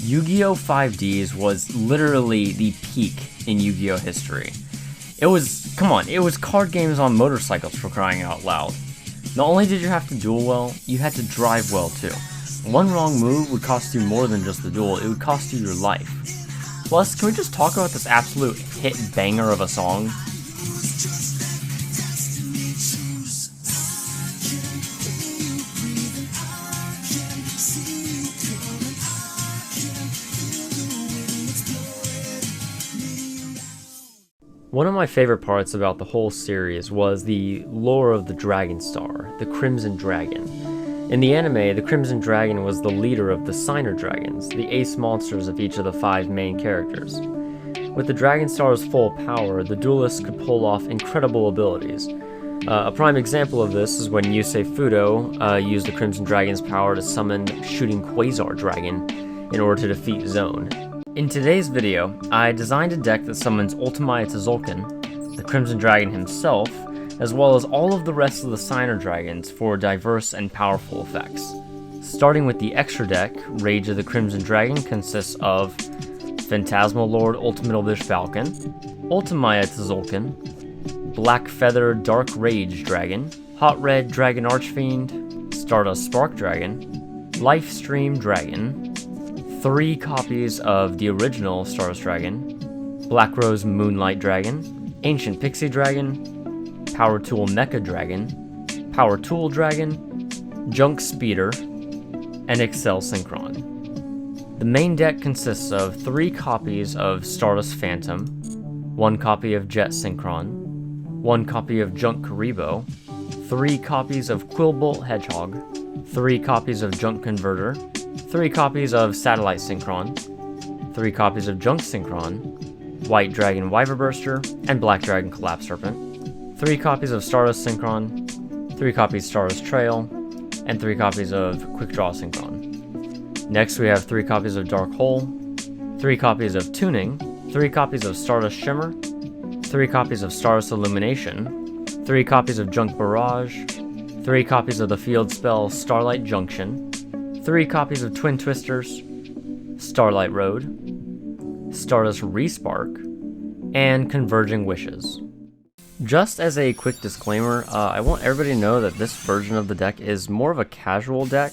Yu-Gi-Oh! 5Ds was literally the peak in Yu-Gi-Oh! History. It was, come on, it was card games on motorcycles, for crying out loud. Not only did you have to duel well, you had to drive well too. One wrong move would cost you more than just the duel, it would cost you your life. Plus, can we just talk about this absolute hit banger of a song? One of my favorite parts about the whole series was the lore of the Dragon Star, the Crimson Dragon. In the anime, the Crimson Dragon was the leader of the Signer Dragons, the ace monsters of each of the 5 main characters. With the Dragon Star's full power, the duelists could pull off incredible abilities. A prime example of this is when Yusei Fudo used the Crimson Dragon's power to summon Shooting Quasar Dragon in order to defeat Zone. In today's video, I designed a deck that summons Ultimaya Tzolk'in, the Crimson Dragon himself, as well as all of the rest of the Signer Dragons for diverse and powerful effects. Starting with the extra deck, Rage of the Crimson Dragon consists of Phantasmal Lord Ultimate Bish Falcon, Ultimaya Tzolk'in, Black Feather Dark Rage Dragon, Hot Red Dragon Archfiend, Stardust Spark Dragon, Lifestream Dragon, 3 copies of the original Stardust Dragon, Black Rose Moonlight Dragon, Ancient Pixie Dragon, Power Tool Mecha Dragon, Power Tool Dragon, Junk Speeder, and Excel Synchron. The main deck consists of 3 copies of Stardust Phantom, 1 copy of Jet Synchron, 1 copy of Junk Karibo, 3 copies of Quillbolt Hedgehog, 3 copies of Junk Converter, 3 copies of Satellite Synchron, 3 copies of Junk Synchron, White Dragon Wyverburster, and Black Dragon Collapse Serpent, 3 copies of Stardust Synchron, 3 copies Stardust Trail, and 3 copies of Quick Draw Synchron. Next we have 3 copies of Dark Hole, 3 copies of Tuning, 3 copies of Stardust Shimmer, 3 copies of Stardust Illumination, 3 copies of Junk Barrage, 3 copies of the field spell Starlight Junction, 3 copies of Twin Twisters, Starlight Road, Stardust Respark, and Converging Wishes. Just as a quick disclaimer, I want everybody to know that this version of the deck is more of a casual deck,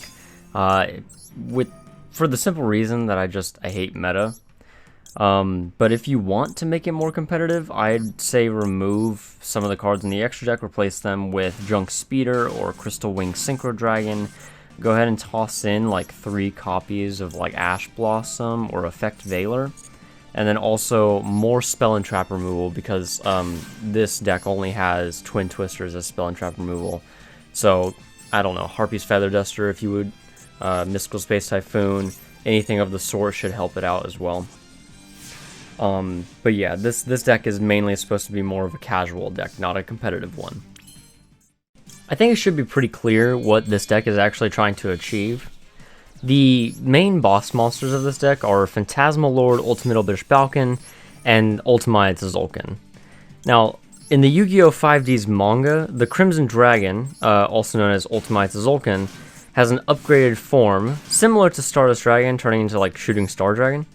for the simple reason that I hate meta. But if you want to make it more competitive, I'd say remove some of the cards in the extra deck, replace them with Junk Speeder or Crystal Wing Synchro Dragon. Go ahead and toss in like 3 copies of like Ash Blossom or Effect Veiler, and then also more Spell and Trap removal because this deck only has Twin Twisters as Spell and Trap removal. So I don't know, Harpy's Feather Duster if you would, Mystical Space Typhoon, anything of the sort should help it out as well. But yeah, this deck is mainly supposed to be more of a casual deck, not a competitive one. I think it should be pretty clear what this deck is actually trying to achieve. The main boss monsters of this deck are Phantasmal Lord Ultimate Bish Falcon and Ultimaya Tzolk'in. Now, in the Yu-Gi-Oh! 5D's manga, the Crimson Dragon, also known as Ultimaya Tzolk'in, has an upgraded form similar to Stardust Dragon, turning into like Shooting Star Dragon.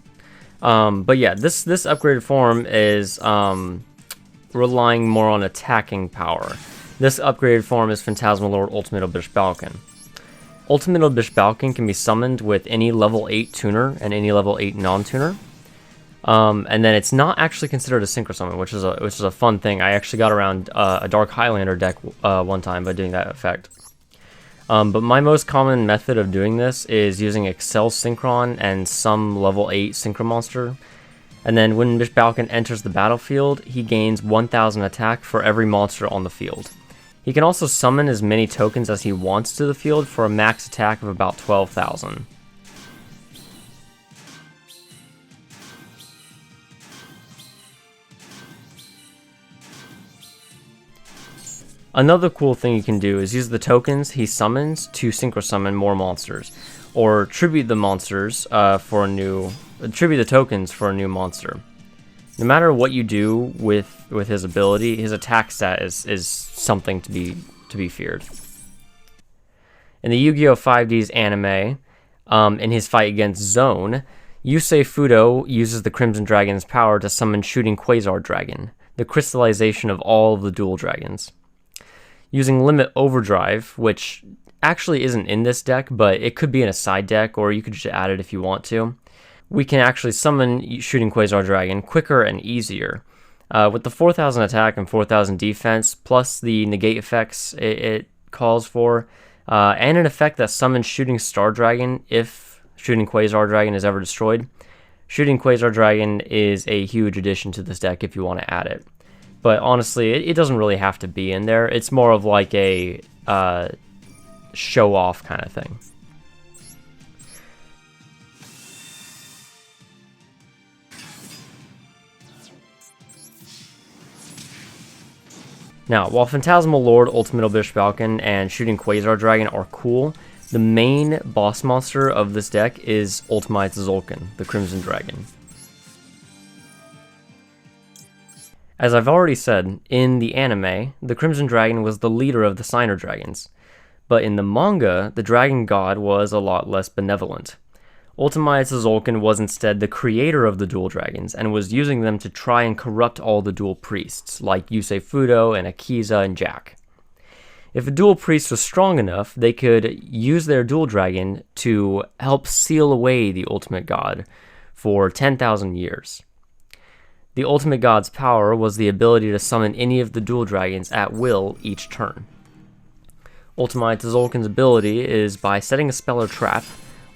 But yeah, this upgraded form is relying more on attacking power. This upgraded form is Phantasmal Lord Ultimate Bish Falcon. Ultimate Bish Falcon can be summoned with any level 8 tuner and any level 8 non-tuner. And then it's not actually considered a synchro summon, which is a fun thing. I actually got around a Dark Highlander deck one time by doing that effect. But my most common method of doing this is using Excel Synchron and some level 8 synchro monster. And then when Bish Falcon enters the battlefield, he gains 1000 attack for every monster on the field. He can also summon as many tokens as he wants to the field for a max attack of about 12,000. Another cool thing you can do is use the tokens he summons to synchro summon more monsters, or tribute the monsters tribute the tokens for a new monster. No matter what you do with his ability, his attack stat is something to be feared. In the Yu-Gi-Oh! 5D's anime, in his fight against Zone, Yusei Fudo uses the Crimson Dragon's power to summon Shooting Quasar Dragon, the crystallization of all of the dual dragons. Using Limit Overdrive, which actually isn't in this deck, but it could be in a side deck, or you could just add it if you want to, we can actually summon Shooting Quasar Dragon quicker and easier. With the 4,000 attack and 4,000 defense, plus the negate effects it calls for, and an effect that summons Shooting Star Dragon if Shooting Quasar Dragon is ever destroyed. Shooting Quasar Dragon is a huge addition to this deck if you want to add it. But honestly, it doesn't really have to be in there. It's more of like a show-off kind of thing. Now, while Phantasmal Lord, Ultimate Bishop Falcon, and Shooting Quasar Dragon are cool, the main boss monster of this deck is Ultimate Tzolk'in, the Crimson Dragon. As I've already said, in the anime, the Crimson Dragon was the leader of the Signer Dragons, but in the manga, the Dragon God was a lot less benevolent. Ultimate Tzolk'in was instead the creator of the dual dragons, and was using them to try and corrupt all the dual priests, like Yusei Fudo and Akiza and Jack. If a dual priest was strong enough, they could use their dual dragon to help seal away the Ultimate God for 10,000 years. The Ultimate God's power was the ability to summon any of the dual dragons at will each turn. Ultimate Tzolk'in's ability is by setting a spell or trap,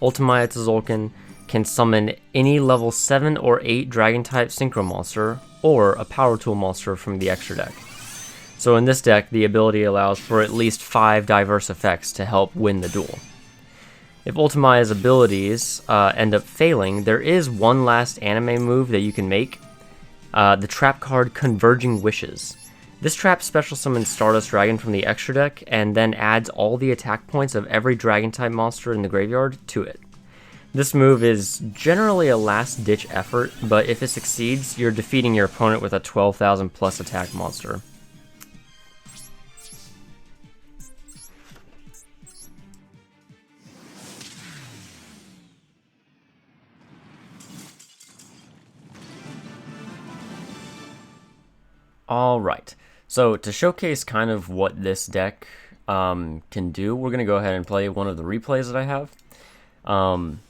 Ultimate Tzolk'in can summon any level 7 or 8 dragon-type synchro monster or a power tool monster from the extra deck. So in this deck, the ability allows for at least 5 diverse effects to help win the duel. If Ultimate's abilities end up failing, there is one last anime move that you can make, the trap card Converging Wishes. This trap special summons Stardust Dragon from the extra deck and then adds all the attack points of every dragon-type monster in the graveyard to it. This move is generally a last-ditch effort, but if it succeeds, you're defeating your opponent with a 12,000 plus attack monster. Alright, so to showcase kind of what this deck can do, we're going to go ahead and play one of the replays that I have.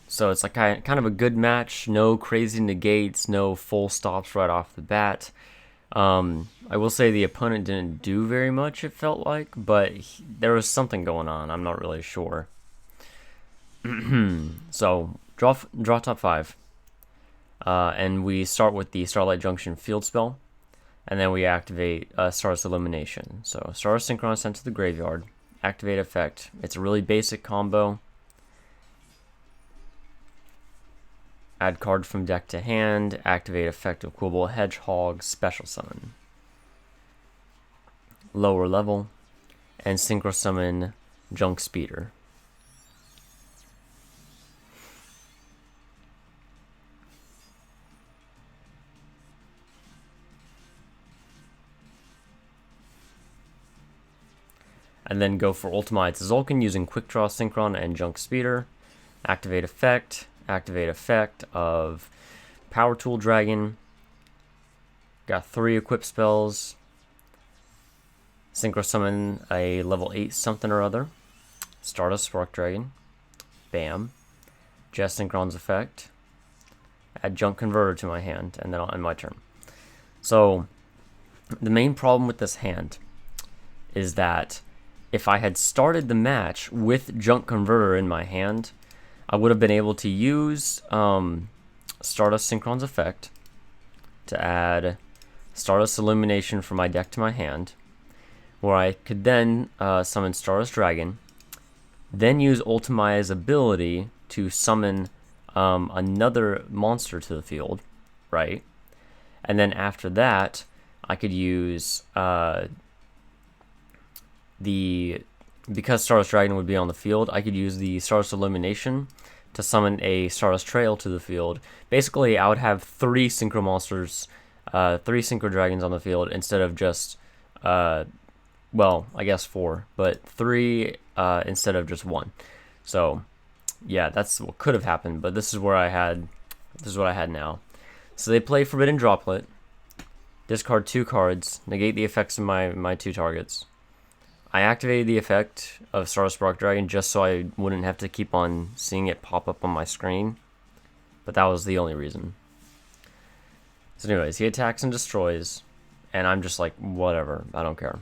So it's like kind of a good match, no crazy negates, no full stops right off the bat. I will say the opponent didn't do very much, it felt like, but there was something going on, I'm not really sure. So, draw top 5. And we start with the Starlight Junction field spell. And then we activate Stardust Illumination. So Stardust Synchron sent to the graveyard. Activate effect. It's a really basic combo. Add card from deck to hand. Activate effect of Quibble Hedgehog. Special summon. Lower level. And Synchro summon Junk Speeder. And then go for Ultimate Tzolk'in using Quick Draw Synchron and Junk Speeder. Activate effect of Power Tool Dragon. Got 3 equip spells. Synchro summon a level 8 something or other. Stardust Spark Dragon. Bam. Jest Synchron's effect. Add Junk Converter to my hand, and then I'll end my turn. So, the main problem with this hand is that if I had started the match with Junk Converter in my hand, I would have been able to use Stardust Synchron's effect to add Stardust Illumination from my deck to my hand, where I could then summon Stardust Dragon, then use Ultimae's ability to summon another monster to the field, right? And then after that, I could use because Stardust Dragon would be on the field, I could use the Stardust Illumination to summon a Stardust Trail to the field. Basically, I would have 3 Synchro monsters, 3 Synchro Dragons on the field instead of just, well, I guess 4, but 3 instead of just 1. So, yeah, that's what could have happened, but this is where I had This is what I had now. So they play Forbidden Droplet, discard 2 cards, negate the effects of my 2 targets. I activated the effect of Stardust Spark Dragon just so I wouldn't have to keep on seeing it pop up on my screen. But that was the only reason. So anyways, he attacks and destroys, and I'm just like, whatever, I don't care.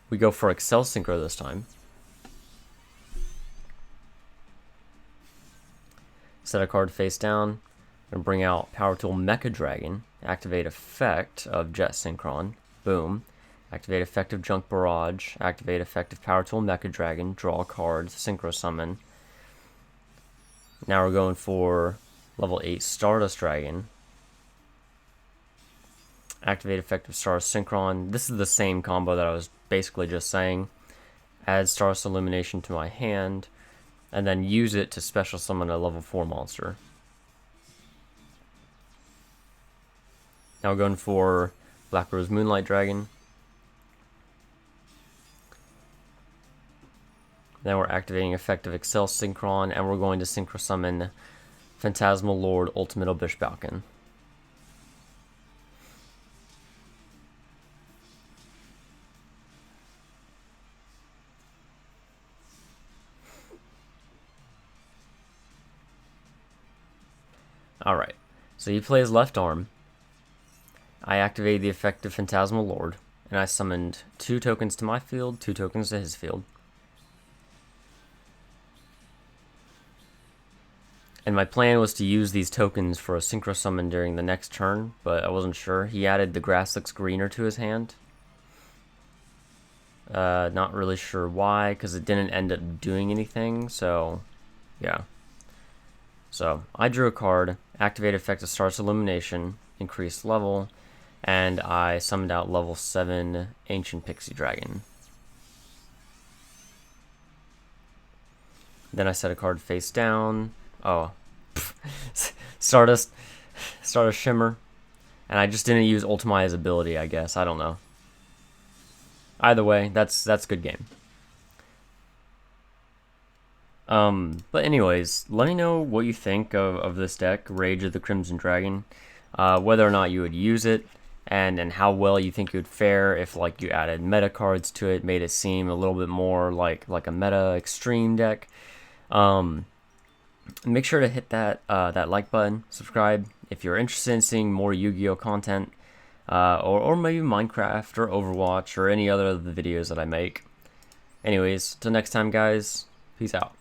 We go for Accel Synchro this time. Set a card face down, and bring out Power Tool Mecha Dragon. Activate effect of Jet Synchron. Boom. Activate effect of Junk Barrage. Activate effect of Power Tool Mecha Dragon. Draw a card. Synchro Summon. Now we're going for level 8 Stardust Dragon. Activate effect of Stardust Synchron. This is the same combo that I was basically just saying. Add Stardust Illumination to my hand, and then use it to special summon a level 4 monster. Now we're going for Black Rose Moonlight Dragon. Then we're activating effect of Accel Synchron, and we're going to Synchro Summon Phantasmal Lord Ultimate Abyss Balkan. Alright, so he plays left arm. I activated the effect of Phantasmal Lord, and I summoned 2 tokens to my field, 2 tokens to his field. And my plan was to use these tokens for a Synchro Summon during the next turn, but I wasn't sure. He added the Grass Looks Greener to his hand. Not really sure why, because it didn't end up doing anything, so yeah. So I drew a card, activate effect of Stardust Illumination, increased level, and I summoned out level 7 Ancient Pixie Dragon. Then I set a card face down. Oh, Stardust Shimmer, and I just didn't use Ultimaya's ability, I guess. I don't know. Either way, that's good game. But anyways, let me know what you think of this deck, Rage of the Crimson Dragon. Whether or not you would use it, and how well you think it would fare if like you added meta cards to it, made it seem a little bit more like a meta extreme deck. Make sure to hit that like button, subscribe if you're interested in seeing more Yu-Gi-Oh content, or maybe Minecraft or Overwatch or any other of the videos that I make. Anyways, till next time guys, peace out.